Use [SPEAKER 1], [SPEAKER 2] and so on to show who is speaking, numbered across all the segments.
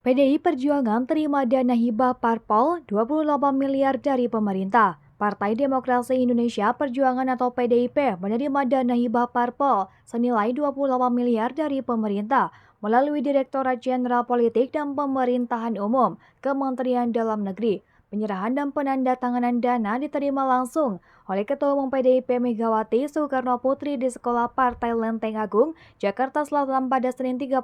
[SPEAKER 1] PDI Perjuangan terima dana hibah parpol 28 miliar dari pemerintah. Partai Demokrasi Indonesia Perjuangan atau PDIP menerima dana hibah parpol senilai 28 miliar dari pemerintah melalui Direktorat Jenderal Politik dan Pemerintahan Umum Kementerian Dalam Negeri. Penyerahan dan penandatanganan dana diterima langsung oleh Ketua Umum PDIP Megawati Soekarno Putri di Sekolah Partai Lenteng Agung, Jakarta Selatan pada Senin 31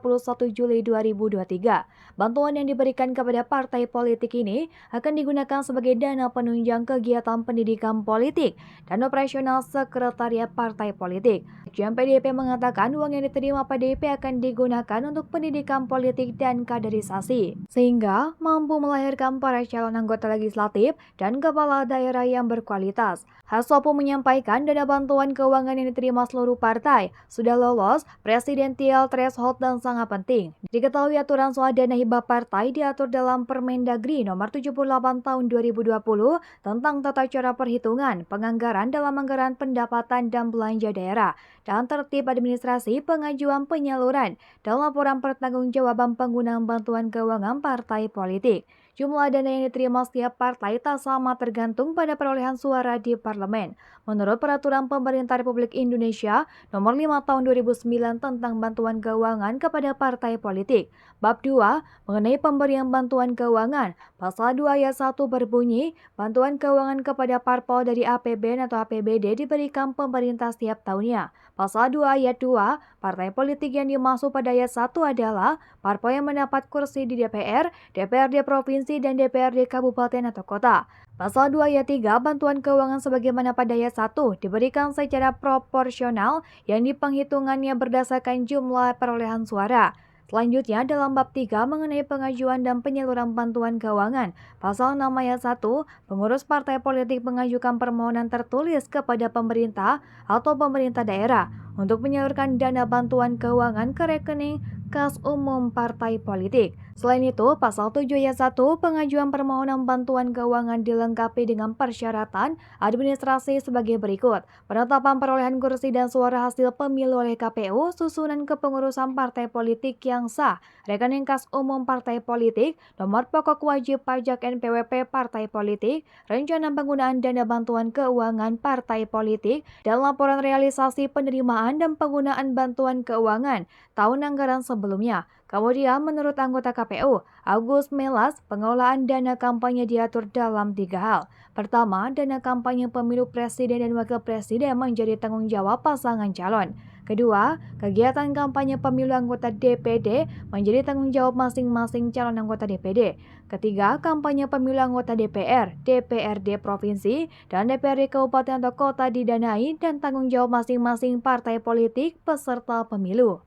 [SPEAKER 1] Juli 2023. Bantuan yang diberikan kepada partai politik ini akan digunakan sebagai dana penunjang kegiatan pendidikan politik dan operasional sekretariat partai politik. Sekjen PDIP mengatakan uang yang diterima PDIP akan digunakan untuk pendidikan politik dan kaderisasi, sehingga mampu melahirkan para calon anggota legislatif dan kepala daerah yang berkualitas. Hasto pun menyampaikan dana bantuan keuangan yang diterima seluruh partai sudah lolos presidensial threshold dan sangat penting. Diketahui aturan soal dana hibah partai diatur dalam Permendagri nomor 78 tahun 2020 tentang tata cara perhitungan penganggaran dalam anggaran pendapatan dan belanja daerah dan tertib administrasi pengajuan penyaluran dan laporan pertanggungjawaban penggunaan bantuan keuangan partai politik. Jumlah dana yang diterima setiap partai tak sama tergantung pada perolehan suara di parlemen. Menurut Peraturan Pemerintah Republik Indonesia Nomor 5 Tahun 2009 tentang bantuan keuangan kepada partai politik, Bab 2 mengenai pemberian bantuan keuangan, Pasal 2 ayat 1 berbunyi, bantuan keuangan kepada parpol dari APBN atau APBD diberikan pemerintah setiap tahunnya. Pasal 2 ayat 2, partai politik yang dimaksud pada ayat 1 adalah parpol yang mendapat kursi di DPR, DPRD Provinsi, dan DPRD Kabupaten atau Kota. Pasal 2 ayat 3, bantuan keuangan sebagaimana pada ayat 1 diberikan secara proporsional yang dipenghitungannya berdasarkan jumlah perolehan suara. Selanjutnya dalam bab 3 mengenai pengajuan dan penyaluran bantuan keuangan, Pasal 6 ayat 1, pengurus partai politik mengajukan permohonan tertulis kepada pemerintah atau pemerintah daerah untuk menyalurkan dana bantuan keuangan ke rekening kas umum partai politik. Selain itu, Pasal 7 ayat 1, pengajuan permohonan bantuan keuangan dilengkapi dengan persyaratan administrasi sebagai berikut. Penetapan perolehan kursi dan suara hasil pemilu oleh KPU, susunan kepengurusan partai politik yang sah, rekening kas umum partai politik, nomor pokok wajib pajak NPWP partai politik, rencana penggunaan dana bantuan keuangan partai politik, dan laporan realisasi penerimaan dan penggunaan bantuan keuangan tahun anggaran sebelumnya. Kemudian, menurut anggota KPU, Agus Melas, pengelolaan dana kampanye diatur dalam 3 hal. Pertama, dana kampanye pemilu presiden dan wakil presiden menjadi tanggung jawab pasangan calon. Kedua, kegiatan kampanye pemilu anggota DPD menjadi tanggung jawab masing-masing calon anggota DPD. Ketiga, kampanye pemilu anggota DPR, DPRD Provinsi, dan DPRD Kabupaten atau Kota didanai dan tanggung jawab masing-masing partai politik peserta pemilu.